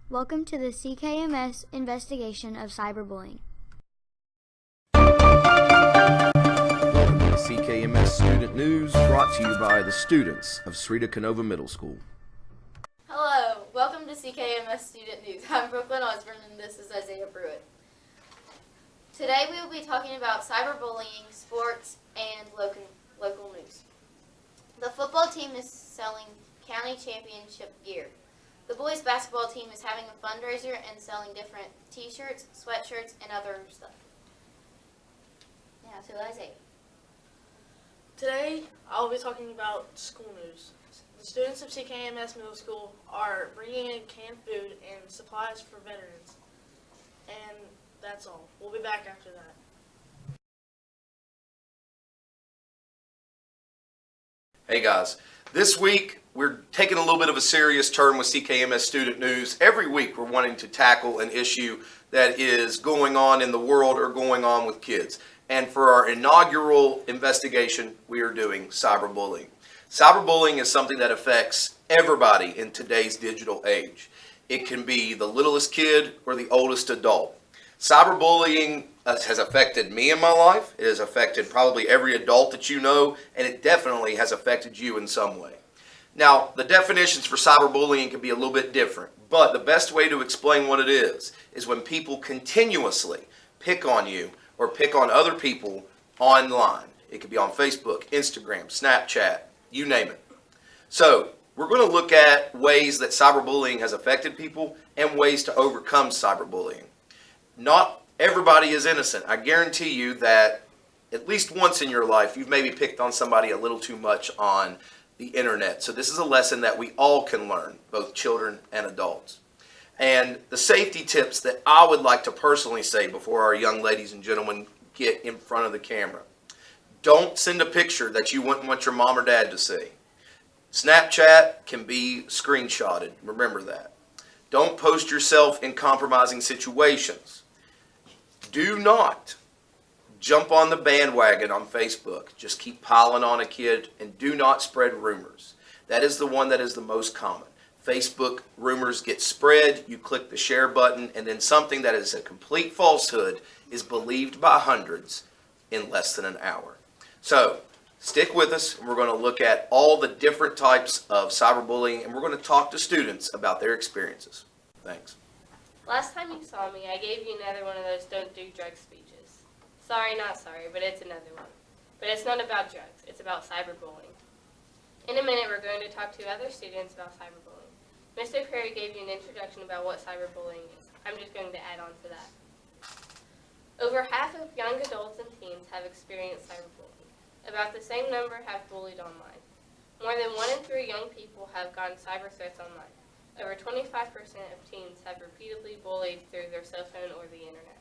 Welcome to the CKMS investigation of cyberbullying. Welcome to the CKMS Student News, brought to you by the students of Ceredo-Kenova Middle School. Hello, welcome to CKMS Student News. I'm Brooklyn Osborne and this is Isaiah Pruitt. Today we will be talking about cyberbullying, sports, and local news. The football team is selling county championship gear. The boys basketball team is having a fundraiser and selling different t-shirts, sweatshirts, and other stuff. Now to Isaiah. Today, I'll be talking about school news. The students of CKMS Middle School are bringing in canned food and supplies for veterans. And that's all. We'll be back after that. Hey guys, this week we're taking a little bit of a serious turn with CKMS Student News. Every week we're wanting to tackle an issue that is going on in the world or going on with kids. And for our inaugural investigation, we are doing cyberbullying. Cyberbullying is something that affects everybody in today's digital age. It can be the littlest kid or the oldest adult. Cyberbullying has affected me in my life. It has affected probably every adult that you know, and it definitely has affected you in some way. Now, the definitions for cyberbullying can be a little bit different, but the best way to explain what it is when people continuously pick on you or pick on other people online. It could be on Facebook, Instagram, Snapchat, you name it. So, we're going to look at ways that cyberbullying has affected people and ways to overcome cyberbullying. Not everybody is innocent. I guarantee you that at least once in your life, you've maybe picked on somebody a little too much on the internet. So this is a lesson that we all can learn, both children and adults. And the safety tips that I would like to personally say before our young ladies and gentlemen get in front of the camera. Don't send a picture that you wouldn't want your mom or dad to see. Snapchat can be screenshotted. Remember that. Don't post yourself in compromising situations. Do not jump on the bandwagon on Facebook. Just keep piling on a kid, and do not spread rumors. That is the one that is the most common. Facebook rumors get spread, you click the share button, and then something that is a complete falsehood is believed by hundreds in less than an hour. So, stick with us, and we're going to look at all the different types of cyberbullying, and we're going to talk to students about their experiences. Thanks. Last time you saw me, I gave you another one of those don't do drugs speeches. Sorry, not sorry, but it's another one. But it's not about drugs, it's about cyberbullying. In a minute, we're going to talk to other students about cyberbullying. Mr. Perry gave you an introduction about what cyberbullying is. I'm just going to add on to that. Over half of young adults and teens have experienced cyberbullying. About the same number have bullied online. More than 1 in 3 young people have gotten cyber threats online. Over 25% of teens have repeatedly bullied through their cell phone or the internet.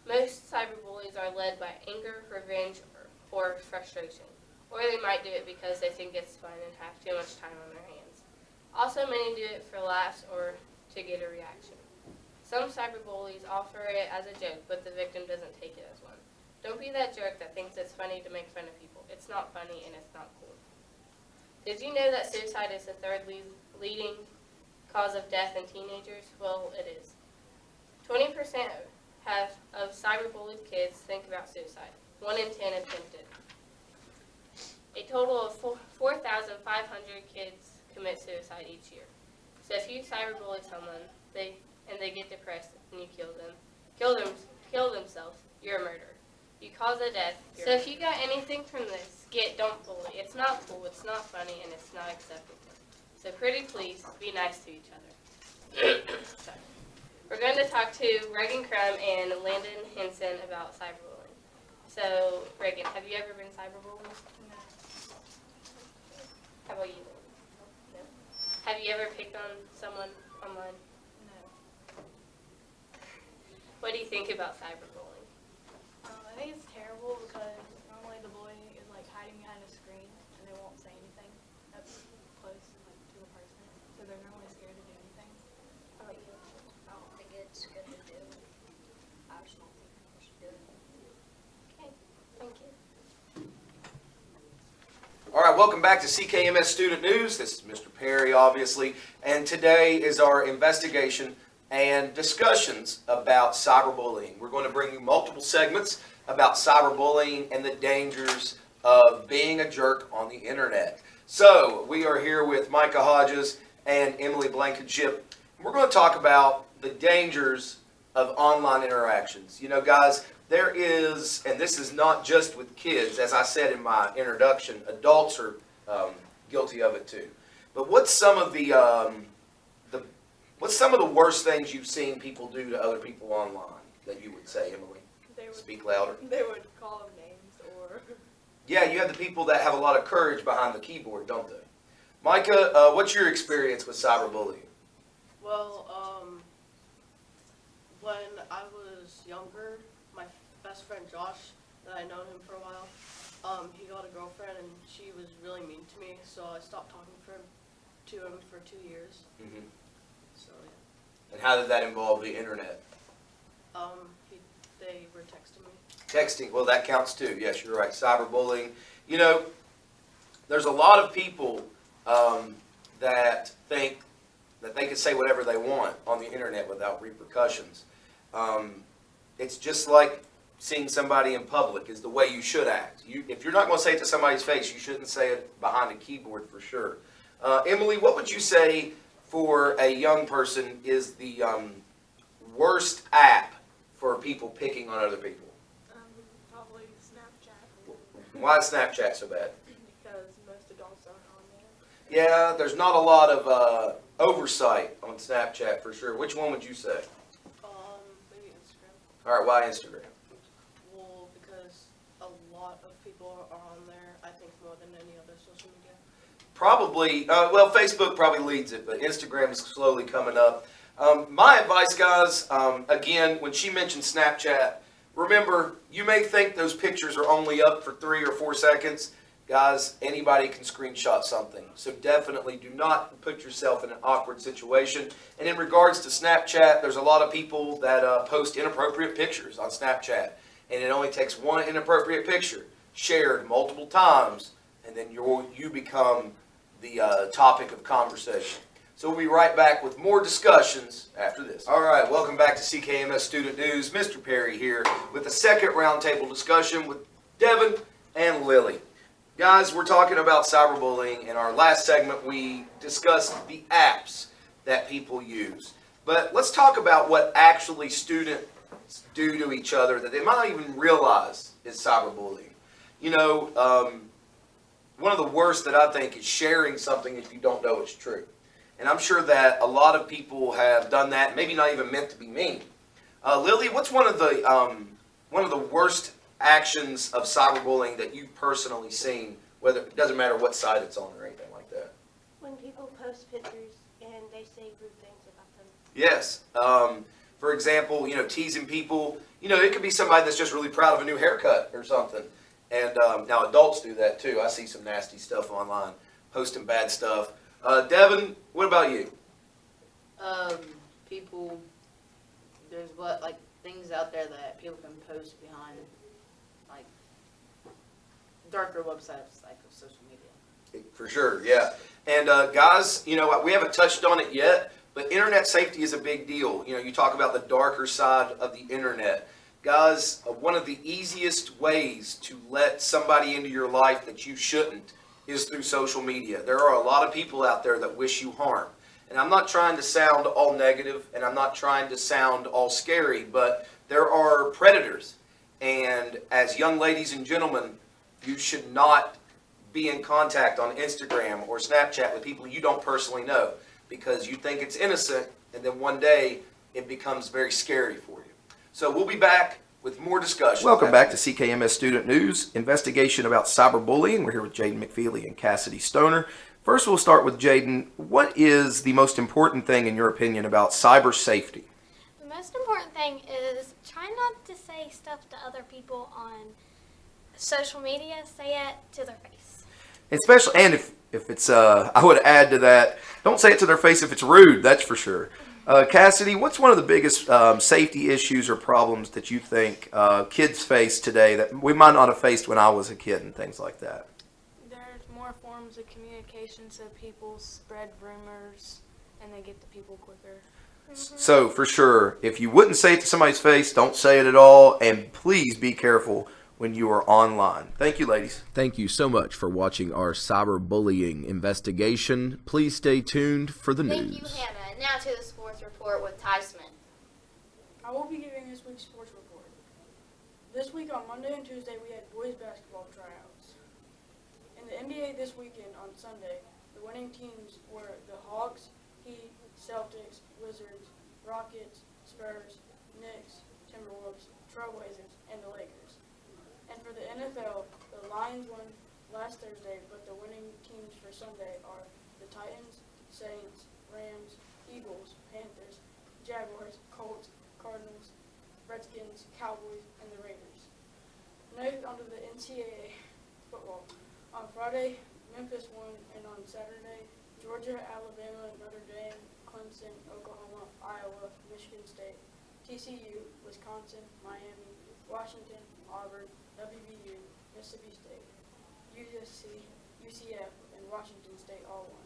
Most cyberbullies are led by anger, revenge, or frustration, or they might do it because they think it's fun and have too much time on their hands. Also, many do it for laughs or to get a reaction. Some cyberbullies offer it as a joke, but the victim doesn't take it as one. Don't be that jerk that thinks it's funny to make fun of people. It's not funny and it's not cool. Did you know that suicide is the third leading cause of death in teenagers? Well, it is. 20% of cyberbullied kids think about suicide. 1 in 10 attempted. A total of 4,500 kids commit suicide each year. So if you cyberbully someone and they get depressed and you kill themselves, you're a murderer. You cause a death. So if you got anything from this, don't bully. It's not cool, it's not funny, and it's not acceptable. So pretty please, be nice to each other. Sorry. We're going to talk to Reagan Crum and Landon Henson about cyberbullying. So, Reagan, have you ever been cyberbullied? No. How about you? No. Have you ever picked on someone online? No. What do you think about cyberbullying? I think it's terrible because normally the bully is like hiding behind a screen and they won't say anything up close to the person. So they're normally scared to do anything. How about you? I don't think it's good to do. I just don't think people should do it. Okay, thank you. All right, right, welcome back to CKMS Student News. This is Mr. Perry, obviously, and today is our investigation and discussions about cyberbullying. We're going to bring you multiple segments about cyberbullying and the dangers of being a jerk on the internet. So, we are here with Micah Hodges and Emily Blankenship. We're going to talk about the dangers of online interactions. You know, guys, there is, and this is not just with kids, as I said in my introduction, adults are guilty of it too. But what's some of the worst things you've seen people do to other people online that you would say, Emily? Speak louder. They would call them names or... Yeah, you have the people that have a lot of courage behind the keyboard, don't they? Micah, what's your experience with cyberbullying? Well, when I was younger, my best friend Josh, that I known him for a while, he got a girlfriend and she was really mean to me, so I stopped talking to him for 2 years. Mm-hmm. So yeah. And how did that involve the internet? They were texting me. Texting, well, that counts too. Yes, you're right. Cyberbullying. You know, there's a lot of people that think that they can say whatever they want on the internet without repercussions. It's just like seeing somebody in public is the way you should act. If you're not going to say it to somebody's face, you shouldn't say it behind a keyboard for sure. Emily, what would you say for a young person is the worst app for people picking on other people? Probably Snapchat. Why is Snapchat so bad? Because most adults aren't on there. Yeah, there's not a lot of oversight on Snapchat for sure. Which one would you say? Maybe Instagram. All right, why Instagram? Well, because a lot of people are on there, I think more than any other social media. Probably, well, Facebook probably leads it, but Instagram is slowly coming up. My advice, guys, again, when she mentioned Snapchat, remember, you may think those pictures are only up for 3 or 4 seconds. Guys, anybody can screenshot something. So definitely do not put yourself in an awkward situation. And in regards to Snapchat, there's a lot of people that post inappropriate pictures on Snapchat. And it only takes one inappropriate picture shared multiple times, and then you become the topic of conversation. So we'll be right back with more discussions after this. All right, welcome back to CKMS Student News. Mr. Perry here with a second roundtable discussion with Devin and Lily. Guys, we're talking about cyberbullying. In our last segment, we discussed the apps that people use. But let's talk about what actually students do to each other that they might not even realize is cyberbullying. You know, one of the worst that I think is sharing something if you don't know it's true. And I'm sure that a lot of people have done that, maybe not even meant to be mean. Lily, what's one of the worst actions of cyberbullying that you've personally seen? Whether it doesn't matter what side it's on or anything like that. When people post pictures and they say rude things about them. Yes. For example, you know, teasing people. You know, it could be somebody that's just really proud of a new haircut or something. And now adults do that too. I see some nasty stuff online, posting bad stuff. Devin, what about you? People, there's things out there that people can post behind, like, darker websites, like social media. For sure, yeah. And guys, you know, we haven't touched on it yet, but internet safety is a big deal. You know, you talk about the darker side of the internet. Guys, one of the easiest ways to let somebody into your life that you shouldn't is through social media. There are a lot of people out there that wish you harm. And I'm not trying to sound all negative, and I'm not trying to sound all scary, but there are predators. And as young ladies and gentlemen, you should not be in contact on Instagram or Snapchat with people you don't personally know, because you think it's innocent, and then one day it becomes very scary for you. So we'll be back with more discussion. Welcome back to CKMS Student News, investigation about cyberbullying. We're here with Jaden McFeely and Cassidy Stoner. First, we'll start with Jaden. What is the most important thing, in your opinion, about cyber safety? The most important thing is try not to say stuff to other people on social media. Say it to their face. Especially, and if it's, I would add to that, don't say it to their face if it's rude, that's for sure. Cassidy, what's one of the biggest safety issues or problems that you think kids face today that we might not have faced when I was a kid and things like that? There's more more forms of communication so people spread rumors and they get to people quicker. So, for sure, if you wouldn't say it to somebody's face, don't say it at all, and please be careful when you are online. Thank you, ladies. Thank you so much for watching our cyberbullying investigation. Please stay tuned for the news. Thank you, Hannah. Now to the sports report with Ty Smith. I will be giving this week's sports report. This week on Monday and Tuesday we had boys basketball tryouts. In the NBA this weekend on Sunday, the winning teams were the Hawks, Heat, Celtics, Wizards, Rockets, Spurs, Knicks, Timberwolves, Trailblazers, and the Lakers. And for the NFL, the Lions won last Thursday, but the winning teams for Sunday are the Titans, Saints, Rams, Eagles, Panthers, Jaguars, Colts, Cardinals, Redskins, Cowboys, and the Raiders. Next, onto the NCAA football. On Friday, Memphis won, and on Saturday, Georgia, Alabama, Notre Dame, Clemson, Oklahoma, Iowa, Michigan State, TCU, Wisconsin, Miami, Washington, Auburn, WVU, Mississippi State, USC, UCF, and Washington State all won.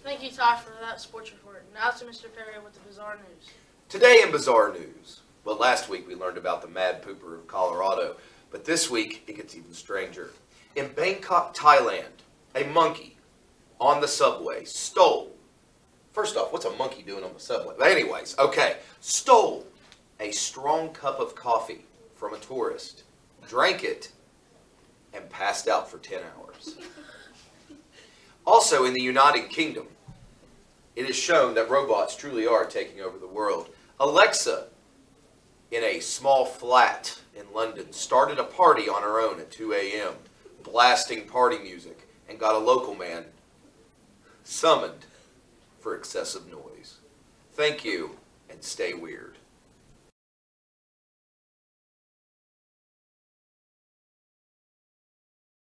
Thank you, Ty, for that sports report. Now to Mr. Perry with the bizarre news. Today in Bizarre News, well, last week we learned about the Mad Pooper of Colorado, but this week it gets even stranger. In Bangkok, Thailand, a monkey on the subway stole. First off, what's a monkey doing on the subway? But anyways, okay, stole a strong cup of coffee from a tourist, drank it, and passed out for 10 hours. Also in the United Kingdom, it is shown that robots truly are taking over the world. Alexa, in a small flat in London, started a party on her own at 2 a.m., blasting party music, and got a local man summoned for excessive noise. Thank you, and stay weird.